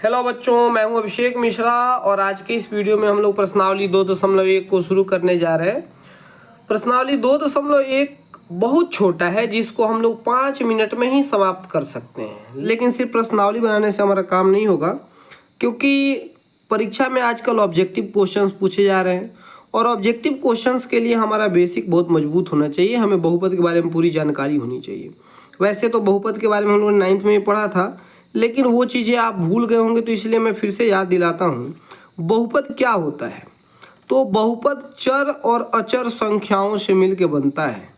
Hello बच्चों, मैं हूं अभिषेक मिश्रा और आज के इस वीडियो में हम लोग प्रश्नावली 2.1 को शुरू करने जा रहे हैं। प्रश्नावली 2.1 बहुत छोटा है जिसको हम लोग 5 मिनट में ही समाप्त कर सकते हैं, लेकिन सिर्फ प्रश्नावली बनाने से हमारा काम नहीं होगा, क्योंकि परीक्षा में आजकल ऑब्जेक्टिव क्वेश्चंस पूछे जा रहे हैं और ऑब्जेक्टिव क्वेश्चंस के लिए हमारा बेसिक बहुत मजबूत होना चाहिए। हमें बहुपद के बारे में पूरी जानकारी होनी चाहिए। वैसे तो बहुपद के बारे में हम लोगों ने 9th में पढ़ा था, लेकिन वो चीज़ें आप भूल गए होंगे, तो इसलिए मैं फिर से याद दिलाता हूँ। बहुपद क्या होता है? तो बहुपद चर और अचर संख्याओं से मिलकर बनता है।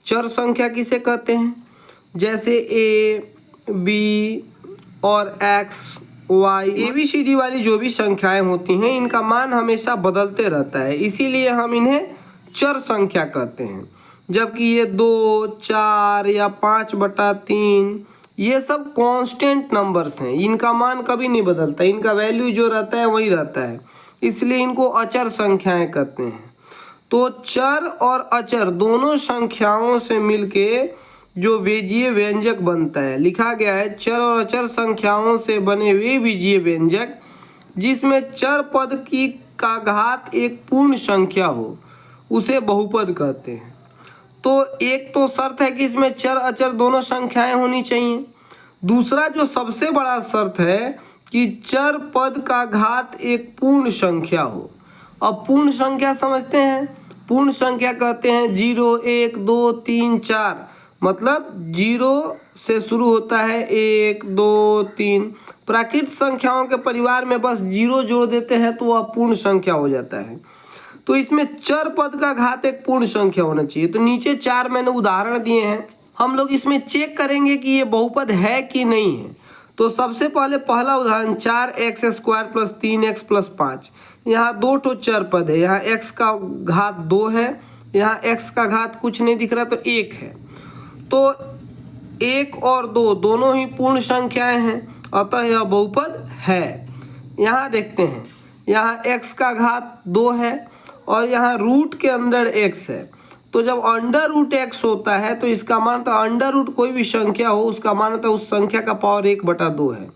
चर संख्या किसे कहते हैं? जैसे ए, बी और एक्स, वाई, ABCD वाली जो भी संख्याएं होती हैं, इनका मान हमेशा बदलते रहता है, इसीलिए हम इन्हें चर संख्या कहते हैं। जबकि ये 2, 4 या 5/3 ये सब कांस्टेंट नंबर्स हैं, इनका मान कभी नहीं बदलता, इनका वैल्यू जो रहता है वही रहता है, इसलिए इनको अचर संख्याएं कहते हैं। तो चर और अचर दोनों संख्याओं से मिलके जो बीजीय व्यंजक बनता है, लिखा गया है चर और अचर संख्याओं से बने हुए बीजीय व्यंजक जिसमें चर पद की का घात एक पूर्ण संख्या हो, उसे बहुपद कहते हैं। तो एक तो शर्त है कि इसमें चर अचर दोनों संख्याएं होनी चाहिए। दूसरा जो सबसे बड़ा शर्त है कि चर पद का घात एक पूर्ण संख्या हो। अब पूर्ण संख्या समझते हैं? पूर्ण संख्या कहते हैं 0, 1, 2, 3, 4, मतलब 0 से शुरू होता है 1, 2, 3। प्राकृत संख्याओं के परिवार में बस 0 जोड़ देते हैं तो वह पूर्ण संख्या हो जाता है। तो इसमें चर पद का घात एक पूर्ण संख्या होना चाहिए। तो नीचे 4 मैंने उदाहरण दिए हैं, हम लोग इसमें चेक करेंगे कि ये बहुपद है कि नहीं है। तो सबसे पहले पहला उदाहरण 4x² + 3x + 5। यहाँ 2 ठो चर पद है, यहाँ x का घात 2 है, यहाँ x का घात कुछ नहीं दिख रहा तो 1 है। तो 1 और 2 दोनों ही पूर्ण संख्याएं हैं, अतः यह बहुपद है। यहाँ देखते हैं, यहाँ x का घात 2 है और यहाँ रूट के अंदर x है। तो जब √x होता है तो इसका मान तो √ कोई भी संख्या हो उसका मान तो उस संख्या का पावर 1/2 है।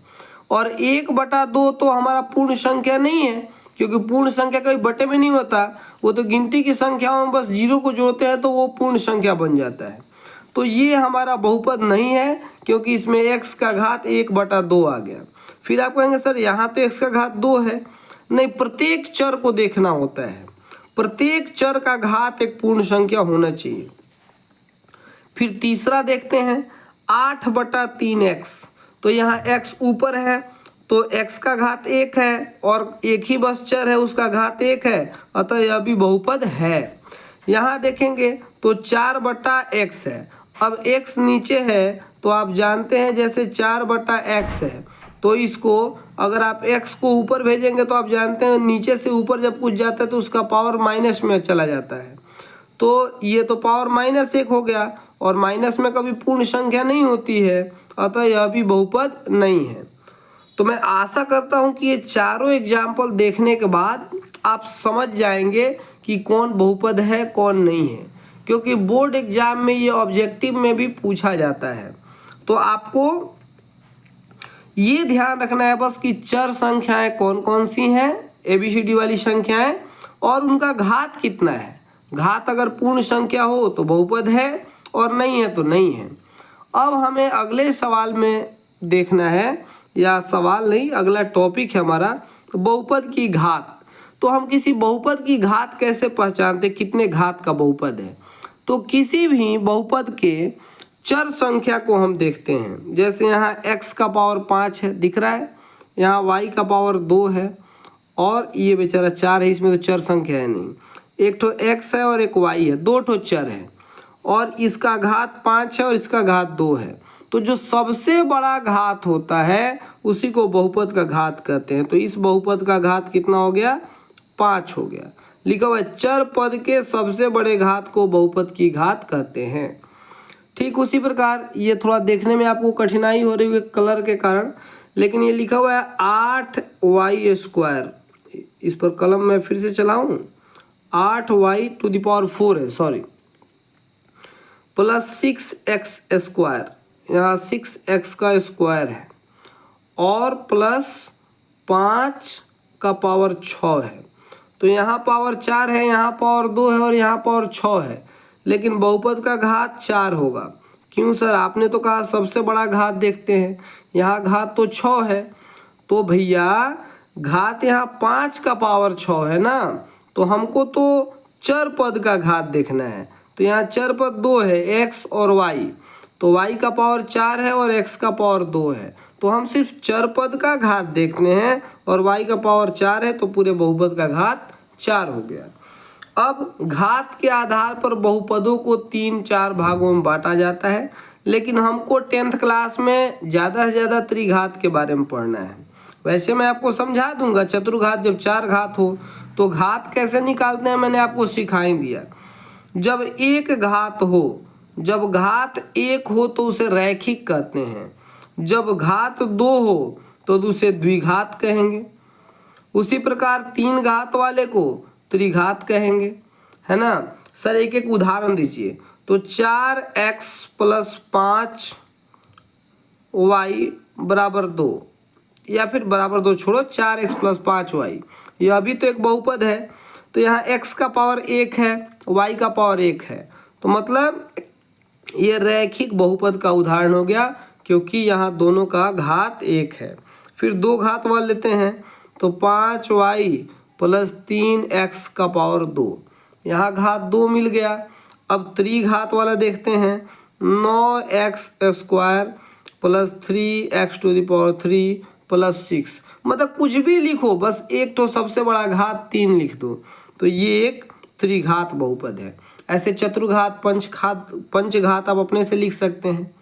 और 1/2 तो हमारा पूर्ण संख्या नहीं है, क्योंकि पूर्ण संख्या कभी बटे में नहीं होता, वो तो गिनती की संख्याओं में बस 0 को जोड़ते हैं तो वो पूर्ण संख्या बन जाता है। तो ये हमारा बहुपद नहीं है, क्योंकि इसमें x का घात 1/2 आ गया। फिर आप कहेंगे सर यहाँ तो x का घात 2 है। नहीं, प्रत्येक चर को देखना होता है, प्रत्येक चर का घात एक पूर्ण संख्या होना चाहिए। फिर तीसरा देखते हैं 8/3x। तो यहाँ x ऊपर है तो x का घात 1 है और एक ही बस चर है उसका घात 1 है, अतः यह भी बहुपद है। यहाँ देखेंगे तो 4/x है। अब x नीचे है तो आप जानते हैं जैसे 4/x है, तो इसको अगर आप x को ऊपर भेजेंगे तो आप जानते हैं नीचे से ऊपर जब कुछ जाता है तो उसका पावर माइनस में चला जाता है। तो ये तो पावर -1 हो गया और माइनस में कभी पूर्ण संख्या नहीं होती है, अतः यह भी बहुपद नहीं है। तो मैं आशा करता हूं कि ये चारों एग्जाम्पल देखने के बाद आप समझ जाएंगे कि कौन बहुपद है कौन नहीं है, क्योंकि बोर्ड एग्जाम में ये ऑब्जेक्टिव में भी पूछा जाता है। तो आपको ये ध्यान रखना है बस कि चर संख्याएं कौन कौन सी हैं, ABCD वाली संख्याएं, और उनका घात कितना है। घात अगर पूर्ण संख्या हो तो बहुपद है और नहीं है तो नहीं है। अब हमें अगले सवाल में देखना है, या सवाल नहीं, अगला टॉपिक है हमारा तो बहुपद की घात। तो हम किसी बहुपद की घात कैसे पहचानते, कितने घात का बहुपद है? तो किसी भी बहुपद के चर संख्या को हम देखते हैं। जैसे यहाँ x का पावर 5 है, दिख रहा है, यहाँ y का पावर 2 है और ये बेचारा 4 है, इसमें तो चर संख्या है नहीं। एक ठो x है और एक y है, 2 ठो चर है और इसका घात 5 है और इसका घात 2 है। तो जो सबसे बड़ा घात होता है उसी को बहुपद का घात कहते हैं। तो इस बहुपद का घात कितना हो गया? 5 हो गया। लिखा हुआ है चर पद के सबसे बड़े घात को बहुपद की घात कहते हैं। ठीक उसी प्रकार ये थोड़ा देखने में आपको कठिनाई हो रही है कलर के कारण, लेकिन ये लिखा हुआ है 8y²। इस पर कलम मैं फिर से चलाऊं, 8y⁴ है, सॉरी, प्लस 6x², यहाँ 6x² है और प्लस 5 का पावर 6 है। तो यहाँ पावर 4 है, यहाँ पावर 2 है और यहाँ पावर 6 है, लेकिन बहुपद का घात 4 होगा। क्यों सर? आपने तो कहा सबसे बड़ा घात देखते हैं, यहाँ घात तो 6 है। तो भैया घात यहाँ 5 का पावर 6 है ना, तो हमको तो चर पद का घात देखना है। तो यहाँ चर पद 2 है, x और y। तो y का पावर 4 है और x का पावर 2 है। तो हम सिर्फ चर पद का घात देखने हैं और y का पावर 4 है, तो पूरे बहुपद का घात 4 हो गया। अब घात के आधार पर बहुपदों को 3-4 भागों में बांटा जाता है, लेकिन हमको 10th क्लास में ज़्यादा से ज़्यादा त्रिघात के बारे में पढ़ना है। वैसे मैं आपको समझा दूंगा, चतुर्घात जब 4 घात हो तो घात कैसे निकालते हैं मैंने आपको सिखा ही दिया। जब एक घात हो, जब घात 1 हो तो उसे रैखिक कहते हैं, जब घात 2 हो तो उसे द्विघात कहेंगे। उसी प्रकार 3 घात वाले को त्रिघात कहेंगे, है ना। सर एक एक उदाहरण दीजिए। तो 4x + 5y बराबर 2, या फिर बराबर 2 छोड़ो, 4x + 5y, यह भी तो एक बहुपद है। तो यहाँ x का पावर 1 है, y का पावर 1 है, तो मतलब ये रैखिक बहुपद का उदाहरण हो गया, क्योंकि यहाँ दोनों का घात 1 है। फिर 2 घात वाले लेते हैं, तो 5y + 3x का पावर 2, यहाँ घात 2 मिल गया। अब त्रिघात वाला देखते हैं, 9x² + 3x³ + 6, मतलब कुछ भी लिखो, बस एक तो सबसे बड़ा घात 3 लिख दो, तो ये एक त्रिघात बहुपद है। ऐसे चतुर्घात, पंचघात आप अपने से लिख सकते हैं।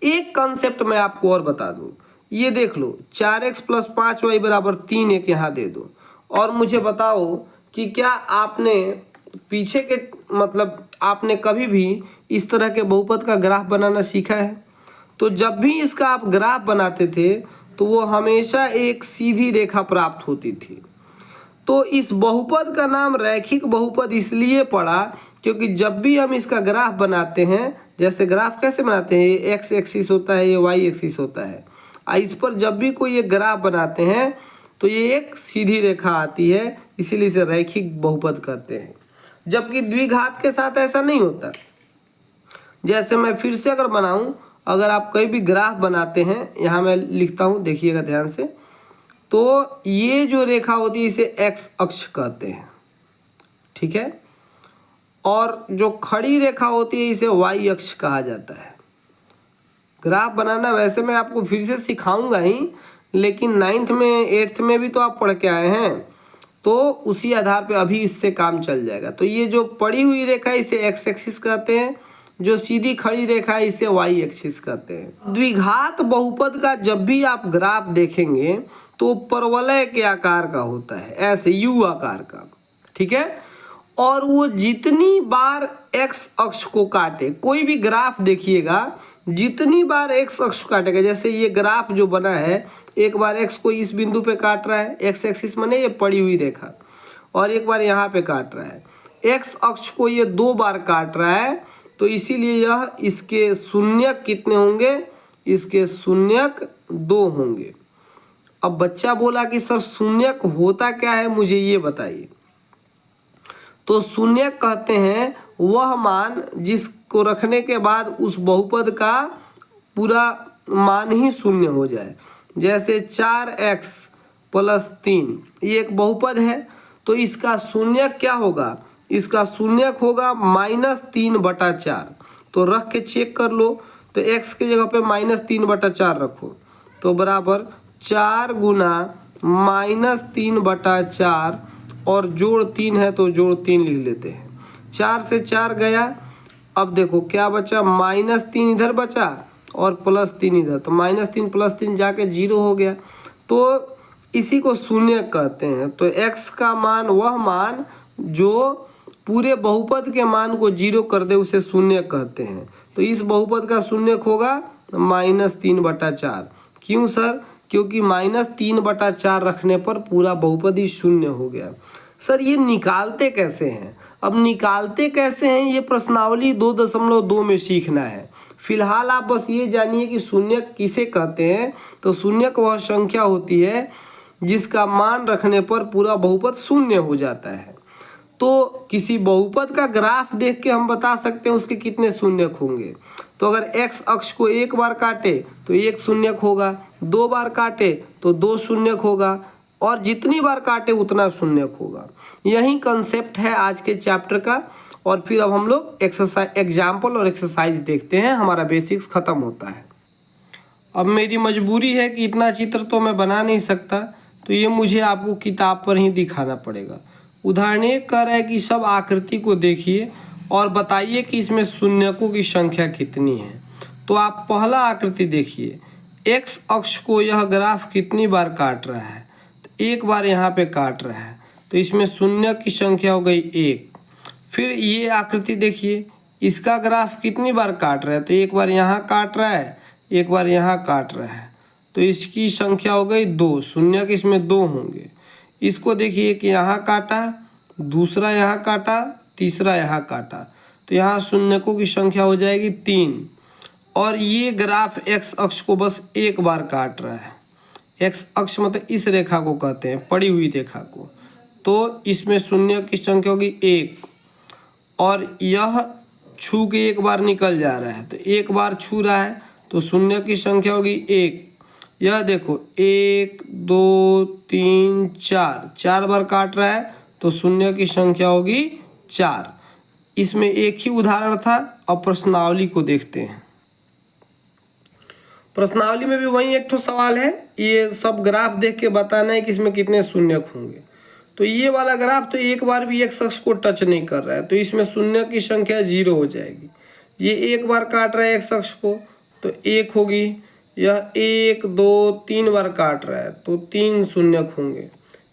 एक कंसेप्ट मैं आपको और बता दूं, ये देख लो, 4x + 5y बराबर 3 एक यहाँ दे दो, और मुझे बताओ कि क्या आपने पीछे के मतलब आपने कभी भी इस तरह के बहुपद का ग्राफ बनाना सीखा है? तो जब भी इसका आप ग्राफ बनाते थे तो वो हमेशा एक सीधी रेखा प्राप्त होती थी। तो इस बहुपद का नाम रैखिक बहुपद इसलिए पड़ा क्योंकि जब भी हम इसका ग्राफ बनाते हैं, जैसे ग्राफ कैसे बनाते हैं, ये एक्स एक्सिस होता है, ये वाई एक्सिस होता है, इस पर जब भी कोई एक ग्राफ बनाते हैं तो ये एक सीधी रेखा आती है, इसीलिए इसे रैखिक बहुपद कहते हैं। जबकि द्विघात के साथ ऐसा नहीं होता। जैसे मैं फिर से अगर बनाऊं, अगर आप कोई भी ग्राफ बनाते हैं, यहाँ मैं लिखता हूँ, देखिएगा ध्यान से, तो ये जो रेखा होती है इसे एक्स अक्ष कहते हैं, ठीक है, और जो खड़ी रेखा होती है इसे वाई अक्ष कहा जाता है। ग्राफ बनाना वैसे मैं आपको फिर से सिखाऊंगा ही, लेकिन 9th में 8th में भी तो आप पढ़ के आए हैं, तो उसी आधार पे अभी इससे काम चल जाएगा। तो ये जो पड़ी हुई रेखा है इसे एक्स एक्सिस कहते हैं, जो सीधी खड़ी रेखा है इसे वाई एक्सिस कहते हैं। द्विघात बहुपद का जब भी आप ग्राफ देखेंगे तो परवलय के आकार का होता है, ऐसे यू आकार का, ठीक है, और वो जितनी बार एक्स अक्ष को काटे, कोई भी ग्राफ देखिएगा, जितनी बार एक्स अक्ष काटेगा, जैसे ये ग्राफ जो बना है, एक बार एक्स को इस बिंदु पे काट रहा है, एक्स एक्सिस माने ये पड़ी हुई रेखा, और एक बार यहाँ पे काट रहा है, एक्स अक्ष को ये 2 बार काट रहा है, तो इसीलिए यह इसके शून्यक कितने होंगे, इसके शून्यक 2 होंगे। अब बच्चा बोला कि सर शून्यक होता क्या है, मुझे ये बताइए। तो शून्यक कहते हैं वह मान जिसको रखने के बाद उस बहुपद का पूरा मान ही शून्य हो जाए। जैसे 4x + 3 ये एक बहुपद है, तो इसका शून्यक क्या होगा, इसका शून्यक होगा -3/4। तो रख के चेक कर लो, तो x की जगह पे -3/4 रखो, तो बराबर 4 × -3/4, और जोड़ 3 है तो जोड़ 3 लिख लेते हैं। 4 से 4 गया, अब देखो क्या बचा, -3 इधर बचा और +3 इधर, तो -3 + 3 जाके 0 हो गया। तो इसी को शून्य कहते हैं। तो x का मान वह मान जो पूरे बहुपद के मान को 0 कर दे उसे शून्य कहते हैं। तो इस बहुपद का शून्यक होगा -3/4। क्यों सर? क्योंकि -3/4 रखने पर पूरा बहुपद ही शून्य हो गया। सर ये निकालते कैसे हैं? अब निकालते कैसे हैं ये प्रश्नावली 2.2 में सीखना है। फिलहाल आप बस ये जानिए कि शून्यक किसे कहते हैं। तो शून्यक वह संख्या होती है जिसका मान रखने पर पूरा बहुपद शून्य हो जाता है। तो किसी बहुपद का ग्राफ देख के हम बता सकते हैं उसके कितने शून्यक होंगे। तो अगर x अक्ष को एक बार काटे तो एक शून्यक होगा, 2 बार काटे तो 2 शून्यक होगा, और जितनी बार काटे उतना शून्यक होगा। यही कंसेप्ट है आज के चैप्टर का। और फिर अब हम लोग एग्जाम्पल और एक्सरसाइज देखते हैं, हमारा बेसिक्स खत्म होता है। अब मेरी मजबूरी है कि इतना चित्र तो मैं बना नहीं सकता, तो ये मुझे आपको किताब पर ही दिखाना पड़ेगा। उदाहरण एक कर है कि सब आकृति को देखिए और बताइए कि इसमें शून्यकों की संख्या कितनी है। तो आप पहला आकृति देखिए, एक्स अक्ष को यह ग्राफ कितनी बार काट रहा है, तो एक बार यहाँ पे काट रहा है, तो इसमें शून्य की संख्या हो गई 1। फिर ये आकृति देखिए, इसका ग्राफ कितनी बार काट रहा है, तो एक बार यहाँ काट रहा है, एक बार यहाँ काट रहा है, तो इसकी संख्या हो गई 2, शून्यक इसमें 2 होंगे। इसको देखिए कि यहाँ काटा, दूसरा यहाँ काटा, तीसरा यहाँ काटा, तो यहाँ शून्यकों की संख्या हो जाएगी 3। और ये ग्राफ एक्स अक्ष को बस एक बार काट रहा है। एक्स अक्ष मतलब इस रेखा को कहते हैं, पड़ी हुई रेखा को। तो इसमें शून्य की संख्या होगी 1, और यह छू के एक बार निकल जा रहा है, तो एक बार छू रहा है तो शून्य की संख्या होगी 1। यह देखो 1 2 3 4, 4 बार काट रहा है तो शून्य की संख्या होगी 4। इसमें एक ही उदाहरण था। अब प्रश्नावली को देखते हैं। प्रश्नावली में भी वही एक ठो सवाल है, ये सब ग्राफ देख के बताना है कि इसमें कितने शून्यक होंगे। तो ये वाला ग्राफ तो एक बार भी एक्स अक्ष को टच नहीं कर रहा है, तो इसमें शून्य की संख्या 0 हो जाएगी। ये एक बार काट रहा है एक्स अक्ष को तो 1 होगी। यह 1 2 3 बार काट रहा है तो 3 शून्यक होंगे।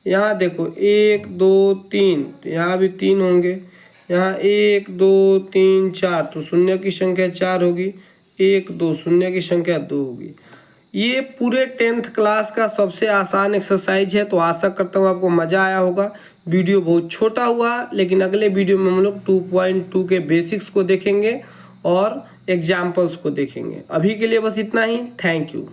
यहाँ देखो 1 2 3, तो यहाँ भी 3 होंगे। यहाँ 1 2 3 4, तो शून्य की संख्या 4 होगी। 1 2, शून्य की संख्या 2 होगी। ये पूरे 10th क्लास का सबसे आसान एक्सरसाइज है। तो आशा करता हूँ आपको मज़ा आया होगा। वीडियो बहुत छोटा हुआ, लेकिन अगले वीडियो में हम लोग 2.2 के बेसिक्स को देखेंगे और एग्जाम्पल्स को देखेंगे। अभी के लिए बस इतना ही। Thank you.